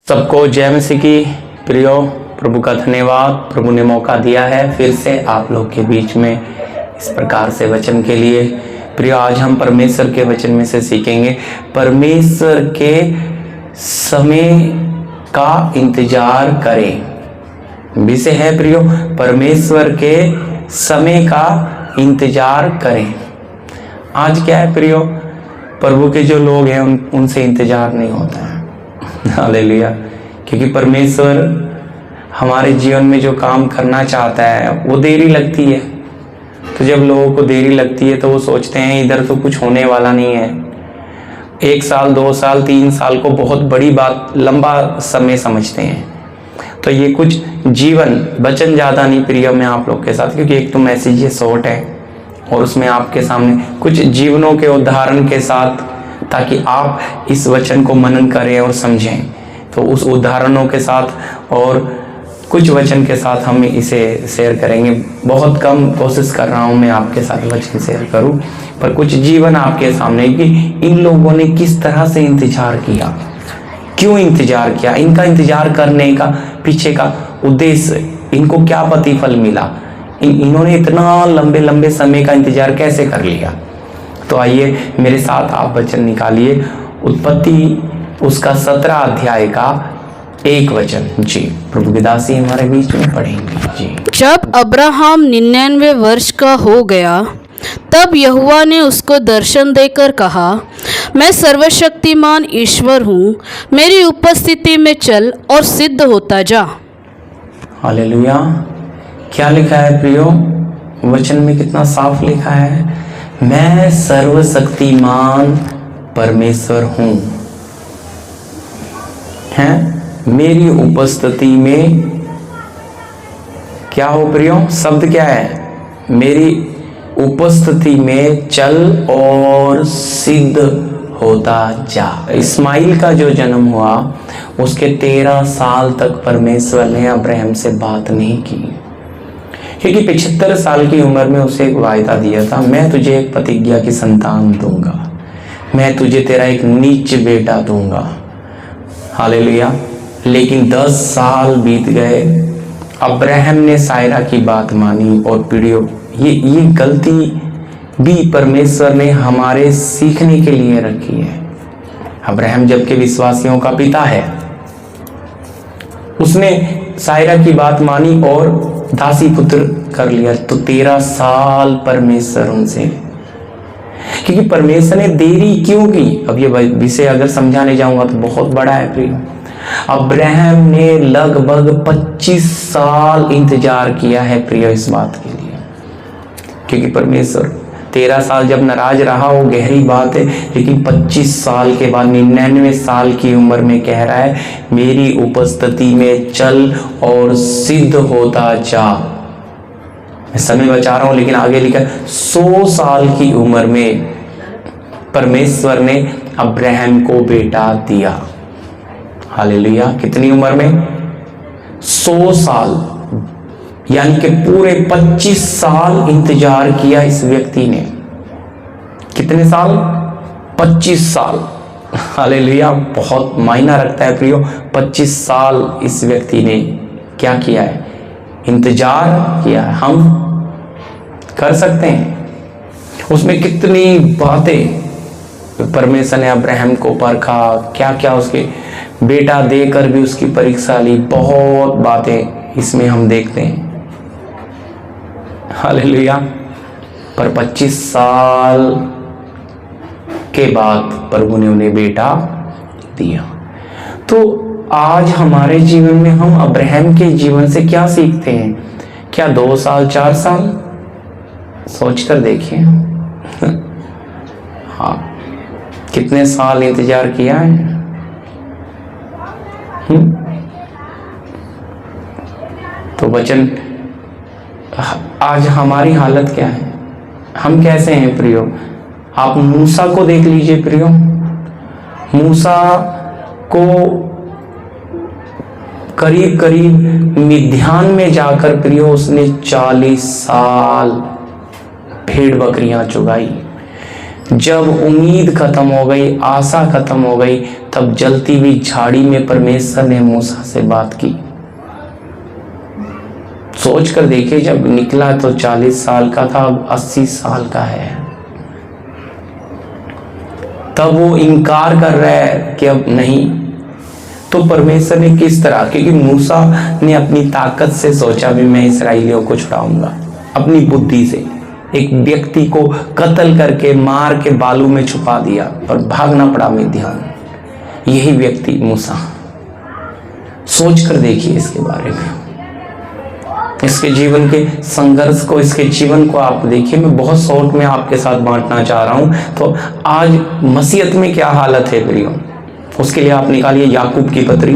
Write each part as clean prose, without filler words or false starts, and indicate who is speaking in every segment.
Speaker 1: सबको जय मसीह की। प्रियो, प्रभु का धन्यवाद। प्रभु ने मौका दिया है फिर से आप लोग के बीच में इस प्रकार से वचन के लिए। प्रियो, आज हम परमेश्वर के वचन में से सीखेंगे परमेश्वर के समय का इंतजार करें। विषय है प्रियो, परमेश्वर के समय का इंतजार करें। आज क्या है प्रियो, प्रभु के जो लोग हैं उनसे इंतजार नहीं होता है। हालेलुया। क्योंकि परमेश्वर हमारे जीवन में जो काम करना चाहता है वो देरी लगती है। तो जब लोगों को देरी लगती है तो वो सोचते हैं इधर तो कुछ होने वाला नहीं है। 1 साल 2 साल 3 साल को बहुत बड़ी बात, लंबा समय समझते हैं। तो ये कुछ जीवन वचन ज़्यादा नहीं प्रिय मैं आप लोग के साथ, क्योंकि एक तो मैसेज ये शॉर्ट है और उसमें आपके सामने कुछ जीवनों के उदाहरण के साथ, ताकि आप इस वचन को मनन करें और समझें। तो उस उदाहरणों के साथ और कुछ वचन के साथ हम इसे शेयर करेंगे। बहुत कम कोशिश कर रहा हूँ मैं आपके साथ वचन शेयर करूँ, पर कुछ जीवन आपके सामने कि इन लोगों ने किस तरह से इंतजार किया, क्यों इंतजार किया, इनका इंतजार करने का पीछे का उद्देश्य, इनको क्या प्रतिफल मिला, इन्होंने इतना लंबे लंबे समय का इंतजार कैसे कर लिया। तो आइए मेरे साथ आप वचन निकालिए। उत्पत्ति उसका 17 अध्याय का 1 वचन। जी, प्रभु की दासी हमारे बीच में पढ़ेंगे। जी।
Speaker 2: जब अब्राहम 99 वर्ष का हो गया तब यहोवा ने उसको दर्शन देकर कहा, मैं सर्वशक्तिमान ईश्वर हूँ, मेरी उपस्थिति में चल और सिद्ध होता जा।
Speaker 1: हालेलुया। क्या लिखा है प्रियो वचन में, कितना साफ लिखा है, मैं सर्वशक्तिमान परमेश्वर हूँ, हैं मेरी उपस्थिति में क्या हो प्रियो, शब्द क्या है, मेरी उपस्थिति में चल और सिद्ध होता जा। इस्माइल का जो जन्म हुआ उसके 13 साल तक परमेश्वर ने अब्राहम से बात नहीं की, क्योंकि 75 साल की उम्र में उसे एक वायदा दिया था, मैं तुझे एक प्रतिज्ञा की संतान दूंगा, मैं तुझे तेरा एक नीच बेटा दूंगा। हालेलुया। लेकिन 10 साल बीत गए, अब्राहम ने सायरा की बात मानी। और पीढ़ियों ये गलती भी परमेश्वर ने हमारे सीखने के लिए रखी है। अब्राहम जबकि विश्वासियों का पिता है, उसने सायरा की बात मानी और दासी पुत्र कर लिया। तो 13 साल परमेश्वर उनसे, क्योंकि परमेश्वर ने देरी क्यों की, अब ये विषय अगर समझाने जाऊंगा तो बहुत बड़ा है प्रिय। अब्राहम ने लगभग 25 साल इंतजार किया है प्रिय इस बात के लिए, क्योंकि परमेश्वर 13 साल जब नाराज रहा वो गहरी बात है, लेकिन 25 साल के बाद 99 साल की उम्र में कह रहा है मेरी उपस्थिति में चल और सिद्ध होता जा। मैं समय बचा रहा हूं, लेकिन आगे लिखा 100 साल की उम्र में परमेश्वर ने अब्राहम को बेटा दिया। हालेलुया। कितनी उम्र में? 100 साल, यानी कि पूरे 25 साल इंतजार किया इस व्यक्ति ने। कितने साल? 25 साल। हालेलुया। बहुत मायना रखता है प्रियो। 25 साल इस व्यक्ति ने क्या किया है? इंतजार किया है। हम कर सकते हैं। उसमें कितनी बातें परमेश्वर ने अब्राहम को परखा, क्या क्या उसके बेटा देकर भी उसकी परीक्षा ली, बहुत बातें इसमें हम देखते हैं। हालेलुया। पर 25 साल के बाद प्रभु ने उन्हें बेटा दिया। तो आज हमारे जीवन में हम अब्राहम के जीवन से क्या सीखते हैं? क्या 2 साल 4 साल? सोचकर देखिए। हाँ, कितने साल इंतजार किया है। तो वचन, आज हमारी हालत क्या है, हम कैसे हैं प्रियो? आप मूसा को देख लीजिए प्रियो। मूसा को करीब करीब मिद्यान में जाकर प्रियो उसने 40 साल भेड़ बकरियां चुगाई। जब उम्मीद खत्म हो गई, आशा खत्म हो गई, तब जलती हुई झाड़ी में परमेश्वर ने मूसा से बात की। सोच कर देखिए, जब निकला तो 40 साल का था, अब 80 साल का है। तब वो इनकार कर रहा है कि अब नहीं। तो परमेश्वर ने किस तरह, क्योंकि मूसा ने अपनी ताकत से सोचा भी मैं इस्राएलियों को छुड़ाऊंगा, अपनी बुद्धि से एक व्यक्ति को कत्ल करके मार के बालू में छुपा दिया, पर भागना पड़ा मिद्यान। यही व्यक्ति मूसा। सोच कर देखिए इसके बारे में, इसके जीवन के संघर्ष को, इसके जीवन को आप देखिए। मैं बहुत शॉर्ट में आपके साथ बांटना चाह रहा हूं। तो आज मसीहत में क्या हालत है प्रियो, उसके लिए आप निकालिए याकूब की पत्री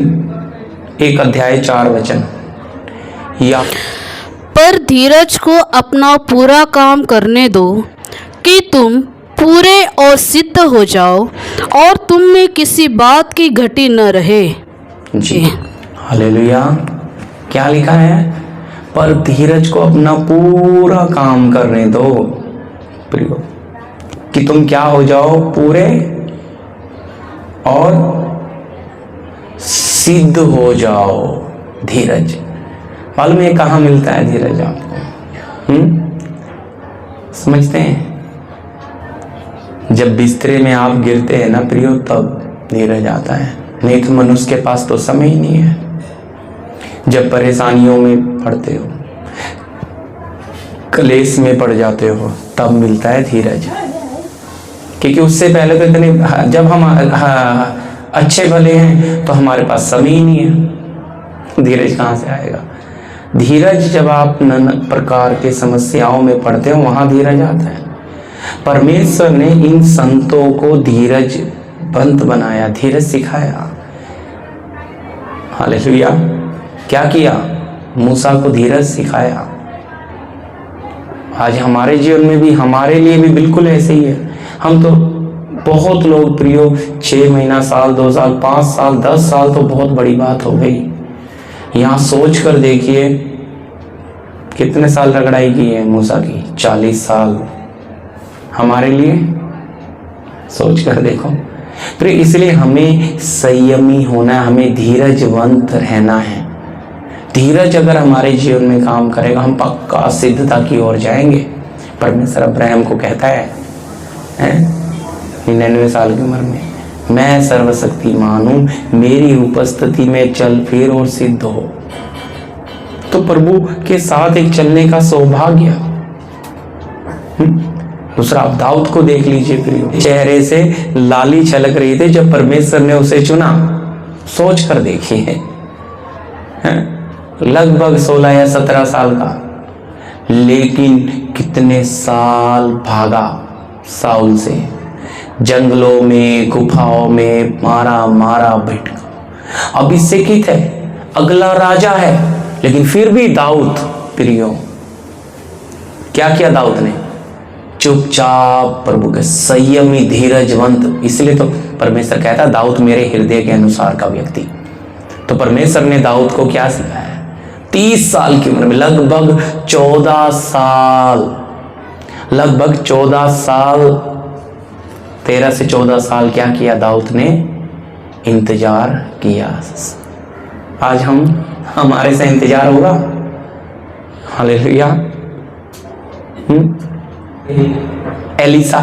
Speaker 1: 1 अध्याय 4 वचन। या
Speaker 2: पर धीरज को अपना पूरा काम करने दो कि तुम पूरे और सिद्ध हो जाओ और तुम में किसी बात की घटी न रहे।
Speaker 1: जी हालेलुया। क्या लिखा है? पर धीरज को अपना पूरा काम करने दो प्रियो, कि तुम क्या हो जाओ, पूरे और सिद्ध हो जाओ। धीरज मालूम है कहाँ मिलता है धीरज आपको? समझते हैं? जब बिस्तरे में आप गिरते हैं ना प्रियो, तब धीरज आता है। नहीं तो मनुष्य के पास तो समय ही नहीं है। जब परेशानियों में पड़ते हो, कलेश में पड़ जाते हो, तब मिलता है धीरज। क्योंकि उससे पहले तो इतने, जब हम अच्छे भले हैं तो हमारे पास समय ही नहीं है। धीरज कहाँ से आएगा? धीरज जब आप नाना प्रकार के समस्याओं में पड़ते हो, वहां धीरज आता है। परमेश्वर ने इन संतों को धीरजवंत बनाया, धीरज सिखाया। हालेलुया। क्या किया? मूसा को धीरज सिखाया। आज हमारे जीवन में भी, हमारे लिए भी बिल्कुल ऐसे ही है। हम तो बहुत लोग प्रियो 6 महीना, साल, 2 साल, 5 साल, 10 साल तो बहुत बड़ी बात हो गई। यहाँ सोच कर देखिए कितने साल रगड़ाई की है मूसा की, 40 साल। हमारे लिए सोच कर देखो। फिर इसलिए हमें संयमी होना है, हमें धीरजवंत रहना है। धीरज अगर हमारे जीवन में काम करेगा, हम पक्का सिद्धता की ओर जाएंगे। परमेश्वर अब्राहम को कहता है 99 साल की उम्र में, मैं सर्वशक्तिमान हूं, मेरी उपस्थिति में चल फिर और सिद्ध हो। तो प्रभु के साथ एक चलने का सौभाग्य। दूसरा, आप दाऊद को देख लीजिए प्रियो, चेहरे से लाली छलक रही थी जब परमेश्वर ने उसे चुना। सोच कर देखिए, लगभग 16 या 17 साल का, लेकिन कितने साल भागा साउल से, जंगलों में, गुफाओं में, मारा भटका। अब अभिषेकित है, अगला राजा है, लेकिन फिर भी दाऊद प्रियो, क्या किया दाऊद ने? चुपचाप प्रभु के संयमी, धीरजवंत। इसलिए तो परमेश्वर कहता दाऊद मेरे हृदय के अनुसार का व्यक्ति। तो परमेश्वर ने दाऊद को क्या सिखाया? 30 साल की उम्र में, लगभग 14 साल, 13 से 14 साल क्या किया दाऊद ने? इंतजार किया। आज हमारे से इंतजार होगा? हालेलुया। एलिसा,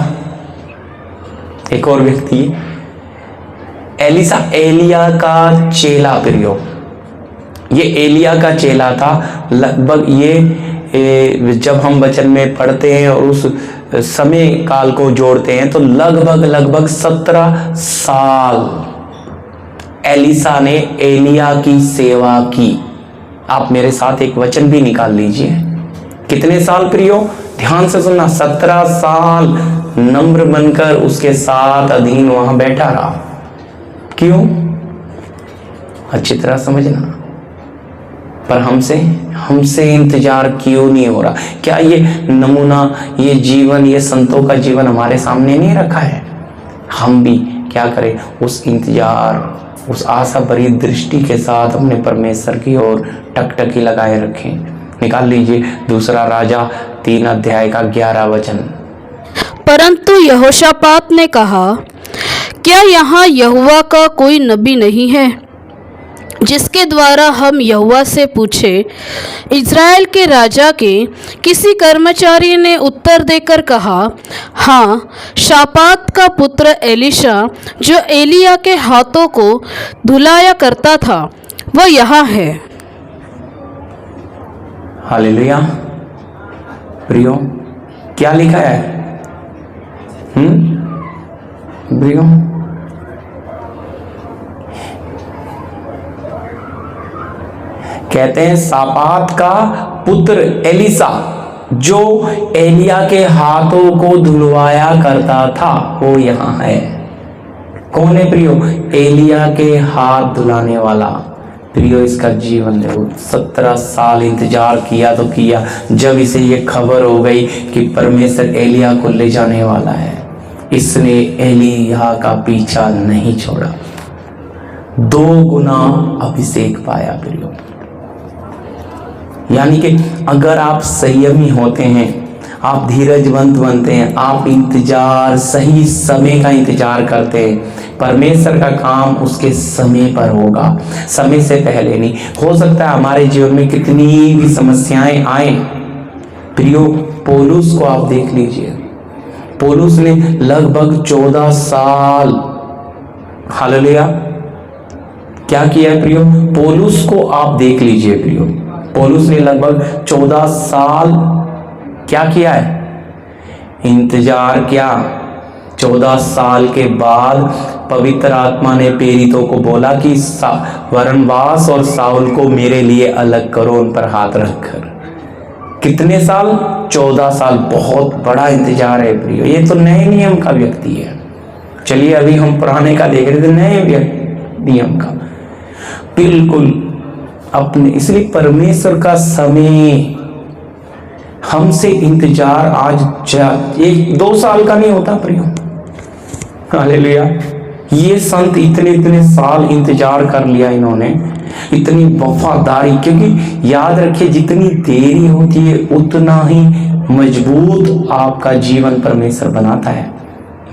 Speaker 1: एक और व्यक्ति, एलिसा एलिया का चेला प्रियो। ये एलिया का चेला था। लगभग ये जब हम वचन में पढ़ते हैं और उस समय काल को जोड़ते हैं तो लगभग 17 साल एलिसा ने एलिया की सेवा की। आप मेरे साथ एक वचन भी निकाल लीजिए। कितने साल प्रियो? ध्यान से सुनना। 17 साल नम्र बनकर उसके साथ अधीन वहां बैठा रहा। क्यों? अच्छी तरह समझना। पर हमसे इंतजार क्यों नहीं हो रहा? क्या ये नमूना, ये जीवन, ये संतों का जीवन हमारे सामने नहीं रखा है? हम भी क्या करें? उस इंतजार, उस आशा भरी दृष्टि के साथ अपने परमेश्वर की ओर टकटकी लगाए रखें। निकाल लीजिए दूसरा राजा 3 अध्याय का 11 वचन।
Speaker 2: परंतु यहोशापात ने कहा क्या यहाँ यहोवा का कोई नबी नहीं है जिसके द्वारा हम यहोवा से पूछे? इज़राइल के राजा के किसी कर्मचारी ने उत्तर देकर कहा, हाँ, शापात का पुत्र एलीशा जो एलिया के हाथों को धुलाया करता था वह यहाँ है।
Speaker 1: हालेलुया। प्रियो, क्या लिखा है? प्रियो, कहते हैं शापात का पुत्र एलीशा जो एलिया के हाथों को धुलवाया करता था वो यहाँ है। कौन है प्रियो? एलिया के हाथ धुलाने वाला। प्रियो, इसका जीवन देखो, 17 साल इंतजार किया तो किया, जब इसे ये खबर हो गई कि परमेश्वर एलिया को ले जाने वाला है, इसने एलिया का पीछा नहीं छोड़ा। 2 गुना अभिषेक पाया प्रियो। यानी कि अगर आप संयमी होते हैं, आप धीरजवंत बनते हैं, आप इंतजार, सही समय का इंतजार करते हैं, परमेश्वर का काम उसके समय पर होगा, समय से पहले नहीं। हो सकता है हमारे जीवन में कितनी भी समस्याएं आए प्रियो, पौलुस को आप देख लीजिए। पौलुस ने लगभग 14 साल, हालेलुया, क्या किया है प्रियो? पौलुस को आप देख लीजिए प्रियो, पौलुस ने लगभग 14 साल क्या किया है? इंतजार किया। 14 साल के बाद पवित्र आत्मा ने प्रेरितों को बोला कि बरनबास और शाऊल को मेरे लिए अलग करो, उन पर हाथ रखकर। कितने साल? 14 साल। बहुत बड़ा इंतजार है प्रियो। ये तो नए नियम का व्यक्ति है। चलिए, अभी हम पुराने का देख रहे थे, नए नियम का बिल्कुल अपने। इसलिए परमेश्वर का समय हमसे इंतजार आज 1-2 साल का नहीं होता प्रियो। हालेलुया। ये संत इतने साल इंतजार कर लिया इन्होंने, इतनी वफादारी, क्योंकि याद रखिए जितनी देरी होती है उतना ही मजबूत आपका जीवन परमेश्वर बनाता है।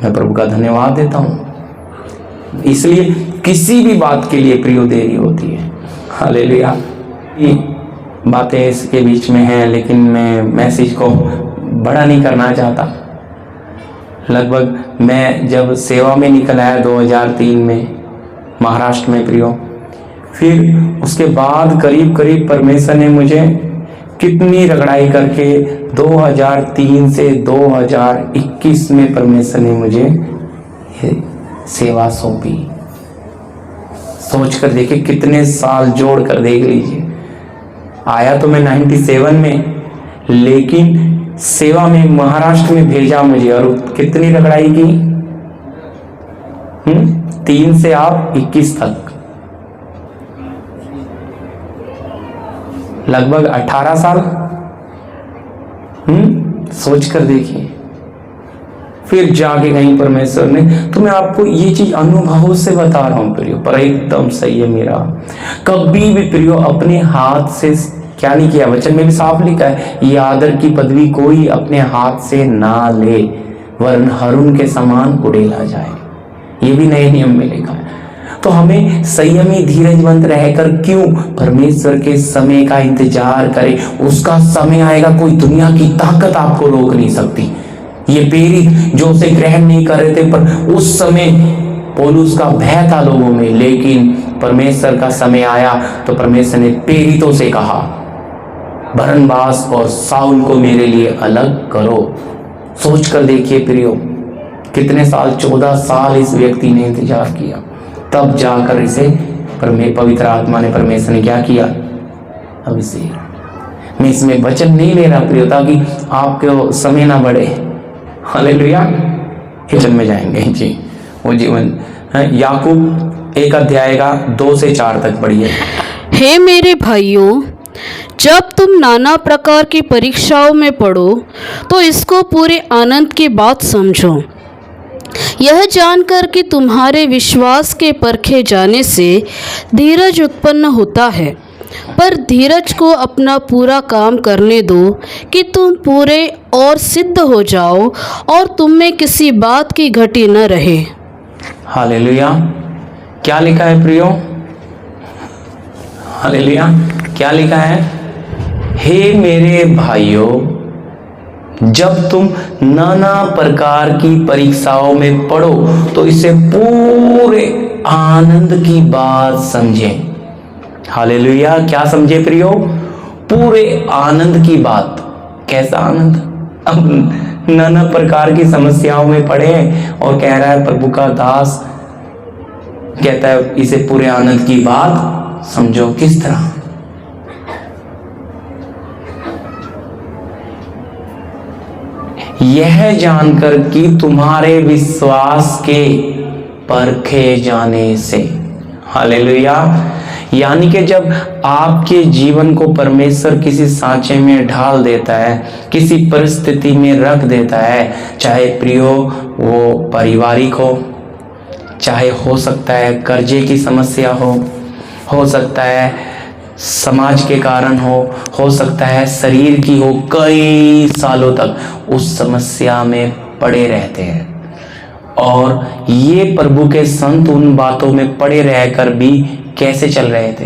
Speaker 1: मैं प्रभु का धन्यवाद देता हूँ। इसलिए किसी भी बात के लिए प्रियो देरी होती है। हालेलुया। ये बातें इसके बीच में हैं, लेकिन मैं मैसेज को बड़ा नहीं करना चाहता। लगभग मैं जब सेवा में निकल आया 2003 में महाराष्ट्र में प्रियो, फिर उसके बाद करीब परमेश्वर ने मुझे कितनी रगड़ाई करके 2003 से 2021 में परमेश्वर ने मुझे सेवा सौंपी। सोच कर देखिए, कितने साल जोड़ कर देख लीजिए। आया तो मैं 97 में, लेकिन सेवा में महाराष्ट्र में भेजा मुझे, और कितनी रगड़ाई की? 3 से आप 21 तक, लगभग 18 साल। सोच कर देखिए। फिर जाके कहीं परमेश्वर ने, तो मैं आपको ये चीज अनुभव से बता रहा हूं प्रियो, पर एकदम सही है मेरा। कभी भी प्रियो अपने हाथ से क्या नहीं किया, वचन में भी साफ लिखा है, ये आदर की पदवी कोई अपने हाथ से ना ले, वरन हारून के समान उड़ेला जाए। ये भी नए नियम में लिखा है। तो हमें संयमी धीरजवंत रहकर क्यों परमेश्वर के समय का इंतजार करें। उसका समय आएगा, कोई दुनिया की ताकत आपको रोक नहीं सकती। ये प्रेरित जो उसे ग्रहण नहीं कर रहे थे, पर उस समय पौलुस का भय था लोगों में, लेकिन परमेश्वर का समय आया तो परमेश्वर ने प्रेरितों से कहा, बरनबास और शाऊल को मेरे लिए अलग करो। सोच कर देखिए प्रियो, कितने साल, 14 साल इस व्यक्ति ने इंतजार किया, तब जाकर इसे पवित्र आत्मा ने, परमेश्वर ने क्या किया? अभिषेक। मैं इसमें वचन नहीं ले रहा प्रियो, ताकि आपके समय ना बढ़े। हालेलुया। वचन में जाएंगे जी, वो जीवन याकूब 1 अध्याय का 2 से 4 तक पढ़िए।
Speaker 2: हे मेरे भाइयों, जब तुम नाना प्रकार की परीक्षाओं में पड़ो तो इसको पूरे आनंद की बात समझो, यह जानकर कि तुम्हारे विश्वास के परखे जाने से धीरज उत्पन्न होता है। पर धीरज को अपना पूरा काम करने दो कि तुम पूरे और सिद्ध हो जाओ और तुम में किसी बात की घटी न रहे।
Speaker 1: हालेलुया। क्या लिखा है प्रियो? हालेलुया। क्या लिखा है? हे मेरे भाइयों, जब तुम नाना प्रकार की परीक्षाओं में पड़ो तो इसे पूरे आनंद की बात समझें। हालेलुया। क्या समझे प्रियो? पूरे आनंद की बात। कैसा आनंद? अब नाना प्रकार की समस्याओं में पड़े और कह रहा है, प्रभु का दास कहता है इसे पूरे आनंद की बात समझो। किस तरह? यह जानकर कि तुम्हारे विश्वास के परखे जाने से। हालेलुया। यानी कि जब आपके जीवन को परमेश्वर किसी सांचे में ढाल देता है, किसी परिस्थिति में रख देता है, चाहे प्रियो वो पारिवारिक हो, चाहे हो सकता है कर्जे की समस्या हो सकता है समाज के कारण हो सकता है शरीर की हो, कई सालों तक उस समस्या में पड़े रहते हैं। और ये प्रभु के संत उन बातों में पड़े रहकर भी कैसे चल रहे थे।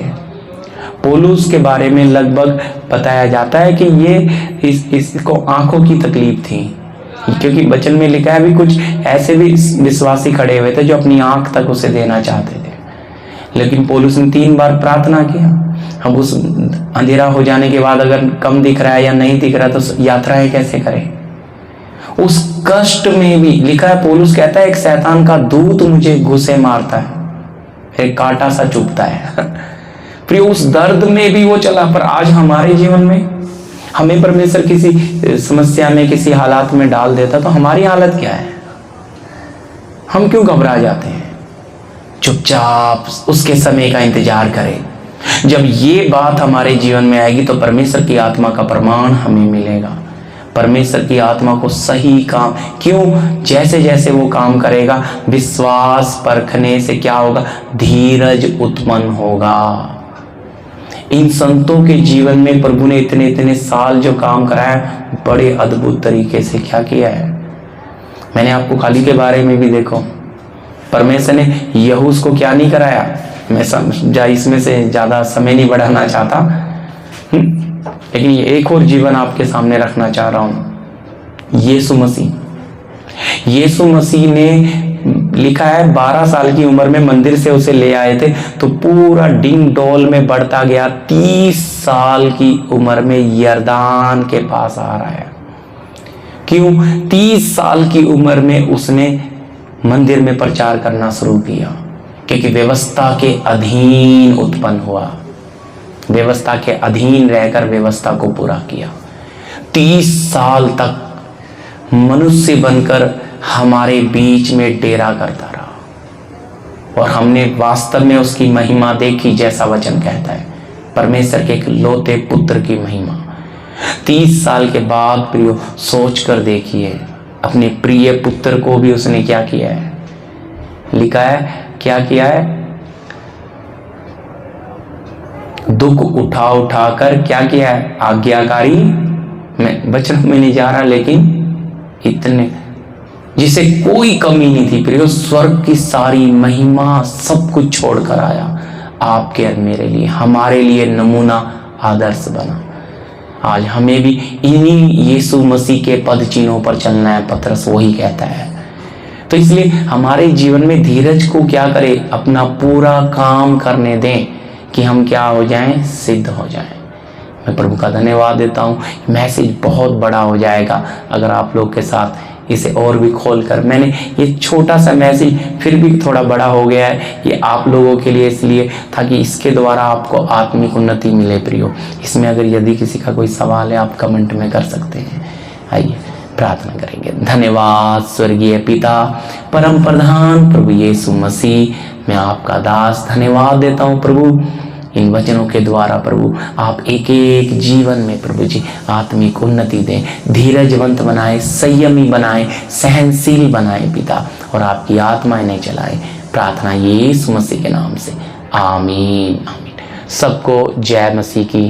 Speaker 1: पौलुस के बारे में लगभग बताया जाता है कि ये इसको आंखों की तकलीफ थी, क्योंकि वचन में लिखा है भी कुछ ऐसे भी विश्वासी खड़े हुए थे जो अपनी आंख तक उसे देना चाहते थे, लेकिन पौलुस ने 3 बार प्रार्थना किया। अब उस अंधेरा हो जाने के बाद अगर कम दिख रहा है या नहीं दिख रहा तो यात्राएं कैसे करें? उस कष्ट में भी लिखा है, पौलुस कहता है एक शैतान का दूत मुझे घुसे मारता है, एक कांटा सा चुभता है। फिर उस दर्द में भी वो चला। पर आज हमारे जीवन में हमें परमेश्वर किसी समस्या में, किसी हालात में डाल देता तो हमारी हालत क्या है? हम क्यों घबरा जाते हैं? चुपचाप उसके समय का इंतजार करें। जब ये बात हमारे जीवन में आएगी तो परमेश्वर की आत्मा का प्रमाण हमें मिलेगा। परमेश्वर की आत्मा को सही काम, क्यों? जैसे जैसे वो काम करेगा, विश्वास परखने से क्या होगा? धीरज उत्पन्न होगा। इन संतों के जीवन में प्रभु ने इतने इतने साल जो काम कराया, बड़े अद्भुत तरीके से क्या किया है। मैंने आपको खाली के बारे में भी देखो, परमेश्वर ने यहूस को क्या नहीं कराया। मैं इसमें से ज्यादा समय नहीं बढ़ाना चाहता, लेकिन ये एक और जीवन आपके सामने रखना चाह रहा हूं। यीशु मसीह ने लिखा है 12 साल की उम्र में मंदिर से उसे ले आए थे तो पूरा डिंग डोल में बढ़ता गया। 30 साल की उम्र में यरदान के पास आ रहा है। क्यों? 30 साल की उम्र में उसने मंदिर में प्रचार करना शुरू किया, क्योंकि व्यवस्था के अधीन उत्पन्न हुआ, व्यवस्था के अधीन रहकर व्यवस्था को पूरा किया। 30 साल तक मनुष्य बनकर हमारे बीच में डेरा करता रहा और हमने वास्तव में उसकी महिमा देखी, जैसा वचन कहता है, परमेश्वर के इकलौते पुत्र की महिमा। 30 साल के बाद प्रियो सोच कर देखिए, अपने प्रिय पुत्र को भी उसने क्या किया है। लिखा है क्या किया है? दुख उठा उठा कर क्या किया है? आज्ञाकारी, मैं वचन में नहीं जा रहा, लेकिन इतने जिसे कोई कमी नहीं थी प्रियो, स्वर्ग की सारी महिमा सब कुछ छोड़कर आया आपके और मेरे लिए, हमारे लिए नमूना आदर्श बना। आज हमें भी इन्हीं यीशु मसीह के पद चिन्हों पर चलना है, पतरस वही कहता है। तो इसलिए हमारे जीवन में धीरज को क्या करें? अपना पूरा काम करने दें कि हम क्या हो जाएं? सिद्ध हो जाएं। मैं प्रभु का धन्यवाद देता हूँ। मैसेज बहुत बड़ा हो जाएगा अगर आप लोग के साथ इसे और भी खोलकर, मैंने ये छोटा सा मैसेज फिर भी थोड़ा बड़ा हो गया है, ये आप लोगों के लिए इसलिए ताकि इसके द्वारा आपको आत्मिक उन्नति मिले प्रियो। इसमें अगर यदि किसी का कोई सवाल है आप कमेंट में कर सकते हैं। आइए प्रार्थना करेंगे। धन्यवाद स्वर्गीय पिता, परम प्रधान प्रभु यीशु मसीह, मैं आपका दास धन्यवाद देता हूँ प्रभु। इन वचनों के द्वारा प्रभु आप एक एक जीवन में प्रभु जी आत्मिक उन्नति दें, धीरजवंत बनाए, संयमी बनाए, सहनशील बनाए पिता, और आपकी आत्मा इन्हें चलाए। प्रार्थना यीशु मसीह के नाम से, आमीन आमीन। सबको जय मसीह की।